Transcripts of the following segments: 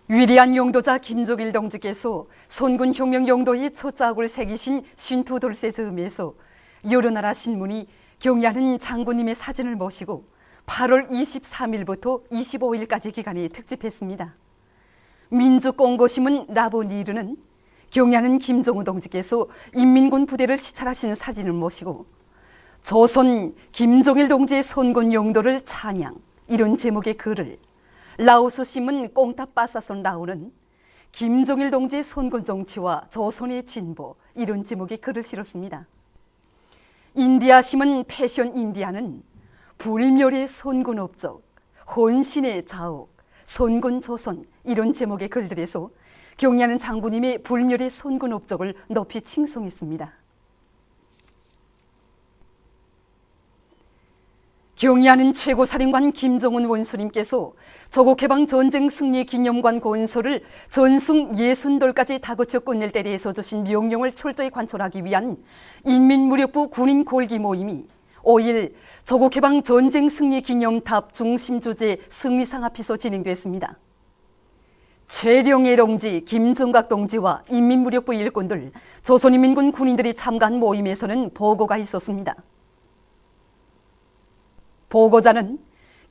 위대한 용도자 김종일 동지께서 선군혁명 용도의 초자국을 새기신 쉰토돌세 즈음에서 여러 나라 신문이 경의하는 장군님의 사진을 모시고 8월 23일부터 25일까지 기간에 특집했습니다. 민주공고신문 라보니르는 경의하는 김정우 동지께서 인민군 부대를 시찰하신 사진을 모시고 조선 김종일 동지의 선군 용도를 찬양, 이런 제목의 글을, 라오스 신문 꽁타빠사선 라오는 김종일 동지의 선군 정치와 조선의 진보, 이런 제목의 글을 실었습니다. 인디아 신문 패션 인디아는 불멸의 선군 업적, 혼신의 자옥, 선군 조선, 이런 제목의 글들에서 경의하는 장군님의 불멸의 선군 업적을 높이 칭송했습니다. 경의하는 최고사령관 김정은 원수님께서 조국해방 전쟁 승리 기념관 건설을 전승 60돌까지 다그쳐 끝낼 때 대해서 주신 명령을 철저히 관철하기 위한 인민무력부 군인 골기 모임이 5일 조국해방 전쟁 승리 기념탑 중심 주재 승리상 앞에서 진행됐습니다. 최룡해 동지, 김정각 동지와 인민무력부 일꾼들, 조선인민군 군인들이 참가한 모임에서는 보고가 있었습니다. 보고자는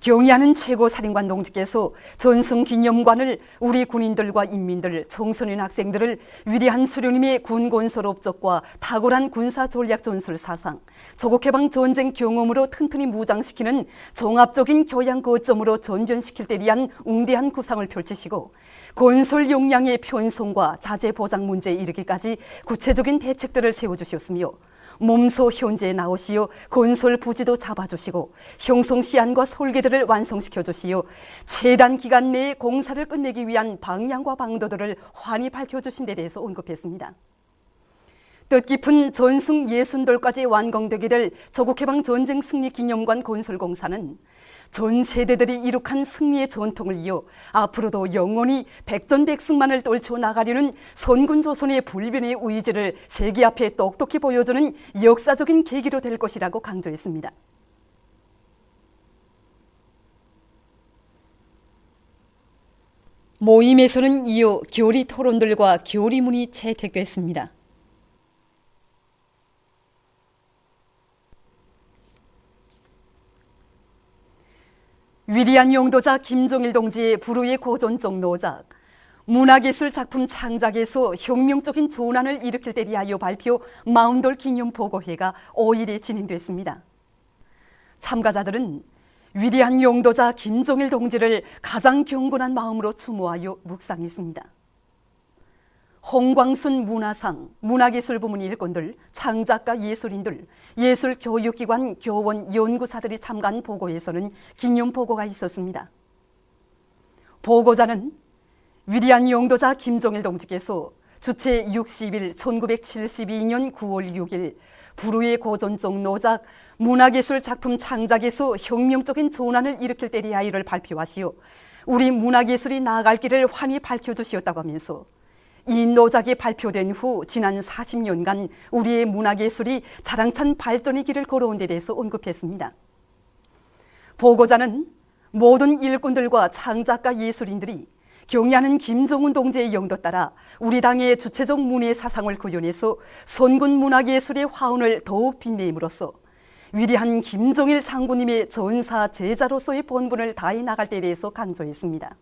경의하는 최고사령관 동지께서 전승기념관을 우리 군인들과 인민들, 청소년 학생들을 위대한 수령님의 군건설 업적과 탁월한 군사전략 전술 사상, 조국해방 전쟁 경험으로 튼튼히 무장시키는 종합적인 교양 거점으로 전변시킬 때 위한 웅대한 구상을 펼치시고 건설 역량의 편성과 자재 보장 문제에 이르기까지 구체적인 대책들을 세워주셨으며 몸소 현재에 나오시어 건설 부지도 잡아주시고 형성 시안과 설계들을 완성시켜 주시어 최단 기간 내에 공사를 끝내기 위한 방향과 방도들을 환히 밝혀주신 데 대해서 언급했습니다. 뜻깊은 전승 60돌까지 완공되게 될 조국해방 전쟁 승리 기념관 건설 공사는 전 세대들이 이룩한 승리의 전통을 이어 앞으로도 영원히 백전백승만을 떨쳐 나가려는 선군 조선의 불변의 의지를 세계 앞에 똑똑히 보여주는 역사적인 계기로 될 것이라고 강조했습니다. 모임에서는 이어 교리 토론들과 교리문이 채택됐습니다. 위대한 용도자 김종일 동지의 불후의 고전적 노작, 문화예술 작품 창작에서 혁명적인 전환을 일으킬 때 위하여 발표 40돌 기념보고회가 5일에 진행됐습니다. 참가자들은 위대한 용도자 김종일 동지를 가장 경건한 마음으로 추모하여 묵상했습니다. 홍광순 문화상, 문화예술부문 일꾼들, 창작가 예술인들, 예술교육기관 교원 연구사들이 참가한 보고에서는 기념보고가 있었습니다. 보고자는 위대한 용도자 김종일 동지께서 주체 60일 1972년 9월 6일 불후의 고전적 노작, 문화예술 작품 창작에서 혁명적인 전환을 일으킬 때 대하여를 발표하시어 우리 문화예술이 나아갈 길을 환히 밝혀주시었다고 하면서 이 노작이 발표된 후 지난 40년간 우리의 문화예술이 자랑찬 발전의 길을 걸어온 데 대해서 언급했습니다. 보고자는 모든 일꾼들과 창작가 예술인들이 경의하는 김정은 동지의 영도 따라 우리 당의 주체적 문예 사상을 구현해서 선군 문화예술의 화운을 더욱 빛내임으로써 위대한 김종일 장군님의 전사 제자로서의 본분을 다해 나갈 때에 대해서 강조했습니다.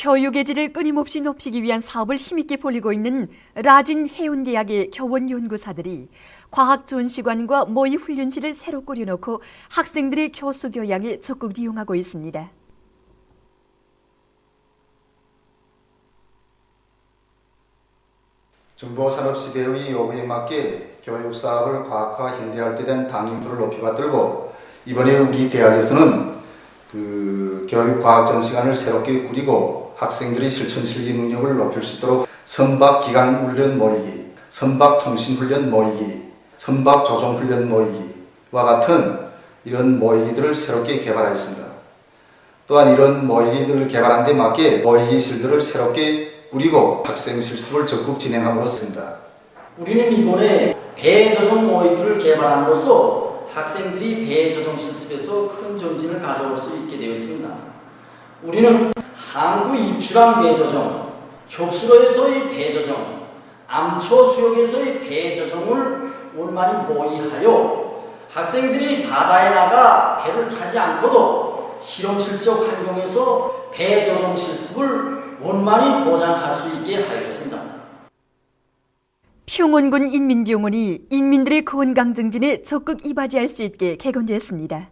교육의 질을 끊임없이 높이기 위한 사업을 힘있게 벌이고 있는 라진 해운대학의 교원 연구사들이 과학 전시관과 모의 훈련실을 새로 꾸려놓고 학생들의 교수 교양에 적극 이용하고 있습니다. 정보산업시대의 요구에 맞게 교육사업을 과학화 현대화할 때 된 당위들을 높이 받들고 이번에 우리 대학에서는 교육과학전시관을 새롭게 꾸리고 학생들이 실천 실기 능력을 높일 수 있도록 선박기관 훈련 모이기, 선박통신훈련 모이기, 선박조종훈련 모이기와 같은 이런 모이기들을 새롭게 개발하였습니다. 또한 이런 모이기들을 개발한 데 맞게 모이기실들을 새롭게 꾸리고 학생 실습을 적극 진행함으로써입니다. 우리는 이번에 배조종 모이기를 개발함으로써 학생들이 배조종 실습에서 큰 전진을 가져올 수 있게 되었습니다. 우리는 항구 입출항 배조정, 혁수로에서의 배조정, 암초 수역에서의 배조정을 원만히 모의하여 학생들이 바다에 나가 배를 타지 않고도 실험실적 환경에서 배조정 실습을 원만히 보장할 수 있게 하였습니다. 평원군 인민병원이 인민들의 건강 증진에 적극 이바지할 수 있게 개건되었습니다.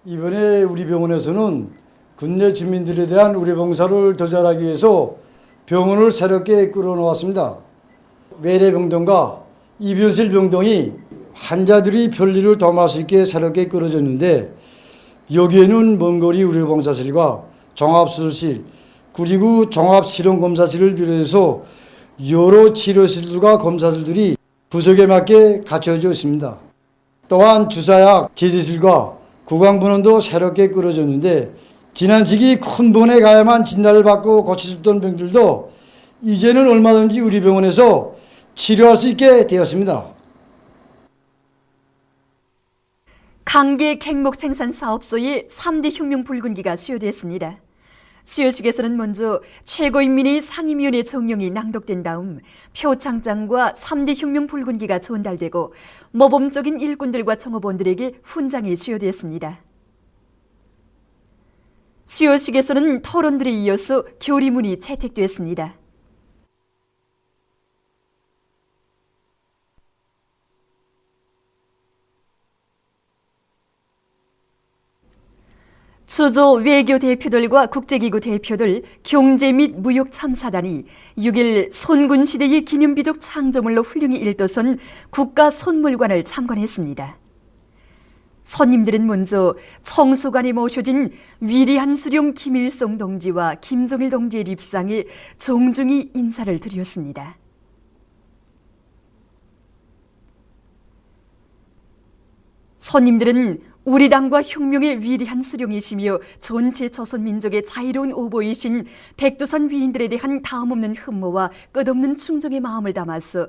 이번에 우리 병원에서는 군내 주민들에 대한 의료봉사를 더 잘하기 위해서 병원을 새롭게 끌어놓았습니다. 외래병동과 이변실 병동이 환자들이 편리를 도모할 수 있게 새롭게 끌어졌는데, 여기에는 먼거리 의료봉사실과 종합수술실 그리고 종합실험검사실을 비롯해서 여러 치료실들과 검사실들이 부족에 맞게 갖춰져 있습니다. 또한 주사약 제재실과 구강분원도 새롭게 끌어졌는데, 지난 시기 큰 병원에 가야만 진단을 받고 고쳐줬던 병들도 이제는 얼마든지 우리 병원에서 치료할 수 있게 되었습니다. 강계 갱목 생산 사업소의 3대 혁명 붉은기가 수여됐습니다. 수여식에서는 먼저 최고인민의 상임위원회 정령이 낭독된 다음 표창장과 3대 혁명 붉은기가 전달되고 모범적인 일꾼들과 청업원들에게 훈장이 수여됐습니다. 수여식에서는 토론들에 이어서 교리문이 채택됐습니다. 수조 외교 대표들과 국제기구 대표들, 경제 및 무역 참사단이 6일 손군시대의 기념비적 창조물로 훌륭히 일도선 국가선물관을 참관했습니다. 손님들은 먼저 청수관에 모셔진 위대한 수령 김일성 동지와 김정일 동지의 립상에 정중히 인사를 드렸습니다. 손님들은 우리 당과 혁명의 위대한 수령이시며 전체 조선민족의 자유로운 오보이신 백두산 위인들에 대한 다음없는 흠모와 끝없는 충정의 마음을 담아서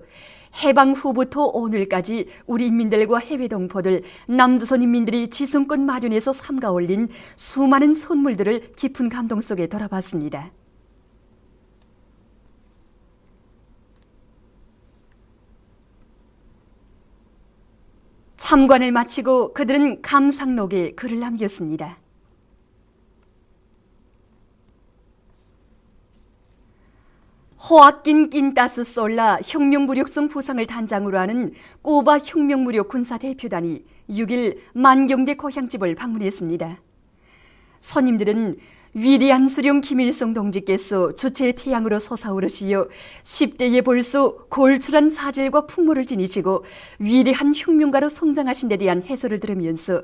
해방 후부터 오늘까지 우리 인민들과 해외 동포들, 남조선 인민들이 지성권 마련해서 삼가 올린 수많은 선물들을 깊은 감동 속에 돌아봤습니다. 참관을 마치고 그들은 감상록에 글을 남겼습니다. 호악긴 낀따스 솔라 혁명무력성 부상을 단장으로 하는 꼬바 혁명무력 군사대표단이 6일 만경대 고향집을 방문했습니다. 손님들은 위대한 수령 김일성 동지께서 주체의 태양으로 솟아오르시어 10대에 벌써 골출한 자질과 풍모를 지니시고 위대한 혁명가로 성장하신 데 대한 해설을 들으면서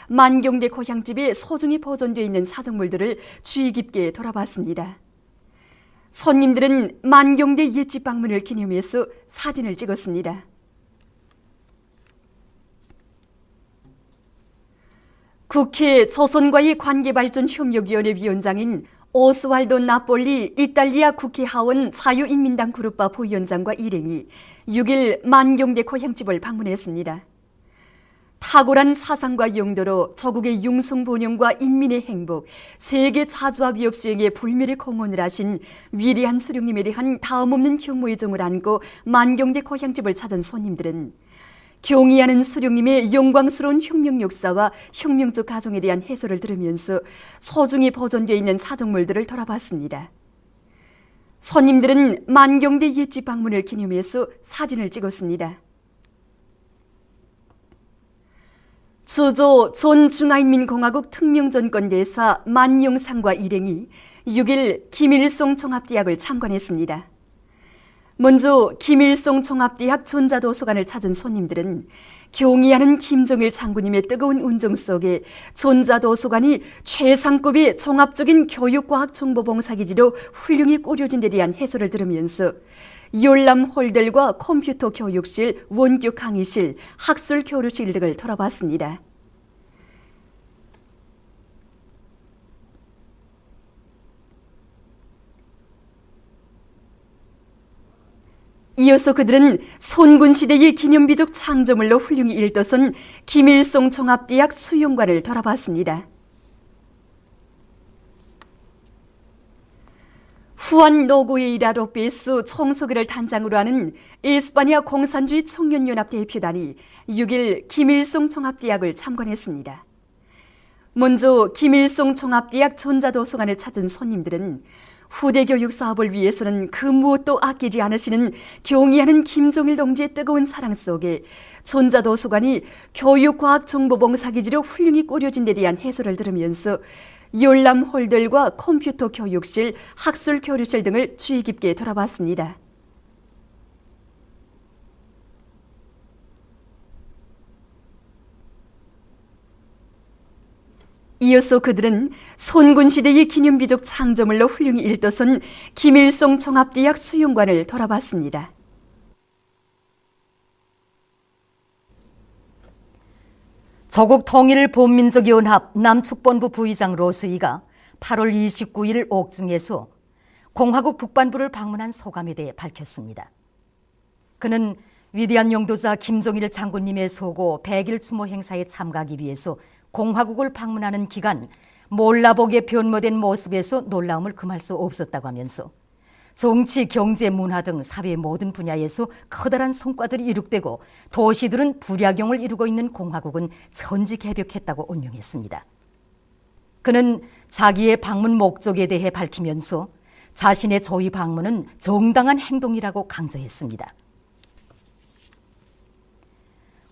만경대 고향집에 소중히 보존되어 있는 사정물들을 주의 깊게 돌아봤습니다. 손님들은 만경대 옛집 방문을 기념해서 사진을 찍었습니다. 국회 조선과의 관계발전협력위원회 위원장인 오스왈도 나폴리 이탈리아 국회 하원 자유인민당 그룹바 부위원장과 일행이 6일 만경대 고향집을 방문했습니다. 탁월한 사상과 용도로 조국의 융성 번영과 인민의 행복, 세계 자주와 위협 수행에 불멸의 공헌을 하신 위대한 수령님에 대한 다음없는 경모의 정을 안고 만경대 고향집을 찾은 손님들은 경의하는 수령님의 영광스러운 혁명 역사와 혁명적 가정에 대한 해설을 들으면서 소중히 보존되어 있는 사정물들을 돌아봤습니다. 손님들은 만경대 옛집 방문을 기념해서 사진을 찍었습니다. 수조 전 중화인민공화국 특명전권대사 만용상과 일행이 6일 김일성 종합대학을 참관했습니다. 먼저 김일성 종합대학 전자도서관을 찾은 손님들은 경의하는 김정일 장군님의 뜨거운 운정 속에 전자도서관이 최상급의 종합적인 교육과학 정보봉사기지로 훌륭히 꾸려진 데 대한 해설을 들으면서 열람홀들과 컴퓨터 교육실, 원격 강의실, 학술 교류실 등을 돌아봤습니다. 이어서 그들은 손군시대의 기념비적 창조물로 훌륭히 일떠선 김일성 종합대학 수용관을 돌아봤습니다. 후안 노구에이라 로페스 총소기를 단장으로 하는 에스파냐 공산주의 청년연합 대표단이 6일 김일성 종합대학을 참관했습니다. 먼저 김일성 종합대학 전자도서관을 찾은 손님들은 후대 교육 사업을 위해서는 그 무엇도 아끼지 않으시는 경의하는 김정일 동지의 뜨거운 사랑 속에 전자도서관이 교육과학정보봉사기지로 훌륭히 꾸려진 데 대한 해설을 들으면서 열람홀들과 컴퓨터 교육실, 학술 교류실 등을 주의 깊게 돌아봤습니다. 이어서 그들은 손군시대의 기념비적 창조물로 훌륭히 일떠선 김일성 종합대학 수용관을 돌아봤습니다. 조국통일본민족연합 남축본부 부의장 로수이가 8월 29일 옥중에서 공화국 북반부를 방문한 소감에 대해 밝혔습니다. 그는 위대한 영도자 김정일 장군님의 소고 100일 추모 행사에 참가하기 위해서 공화국을 방문하는 기간 몰라보게 변모된 모습에서 놀라움을 금할 수 없었다고 하면서 정치, 경제, 문화 등 사회의 모든 분야에서 커다란 성과들이 이룩되고 도시들은 부작용을 이루고 있는 공화국은 천지개벽했다고 운명했습니다. 그는 자기의 방문 목적에 대해 밝히면서 자신의 조의 방문은 정당한 행동이라고 강조했습니다.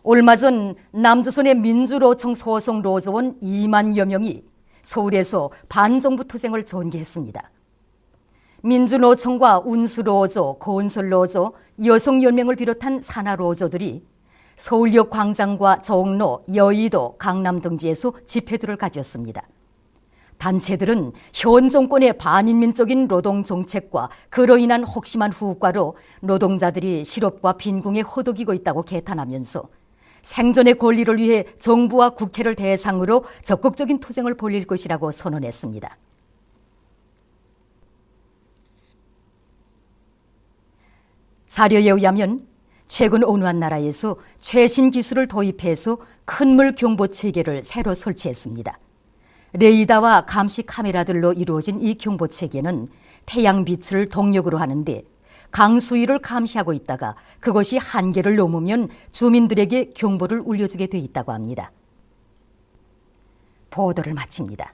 얼마 전 남조선의 민주노총 소속 노조원 2만여 명이 서울에서 반정부 투쟁을 전개했습니다. 민주노총과 운수노조, 건설노조, 여성연맹을 비롯한 산하노조들이 서울역 광장과 종로, 여의도, 강남 등지에서 집회들을 가졌습니다. 단체들은 현 정권의 반인민적인 노동정책과 그로 인한 혹심한 후과로 노동자들이 실업과 빈궁에 허덕이고 있다고 개탄하면서 생존의 권리를 위해 정부와 국회를 대상으로 적극적인 투쟁을 벌일 것이라고 선언했습니다. 자료에 의하면 최근 어느 한 나라에서 최신 기술을 도입해서 큰물 경보 체계를 새로 설치했습니다. 레이더와 감시 카메라들로 이루어진 이 경보 체계는 태양빛을 동력으로 하는데 강수위를 감시하고 있다가 그것이 한계를 넘으면 주민들에게 경보를 울려주게 돼 있다고 합니다. 보도를 마칩니다.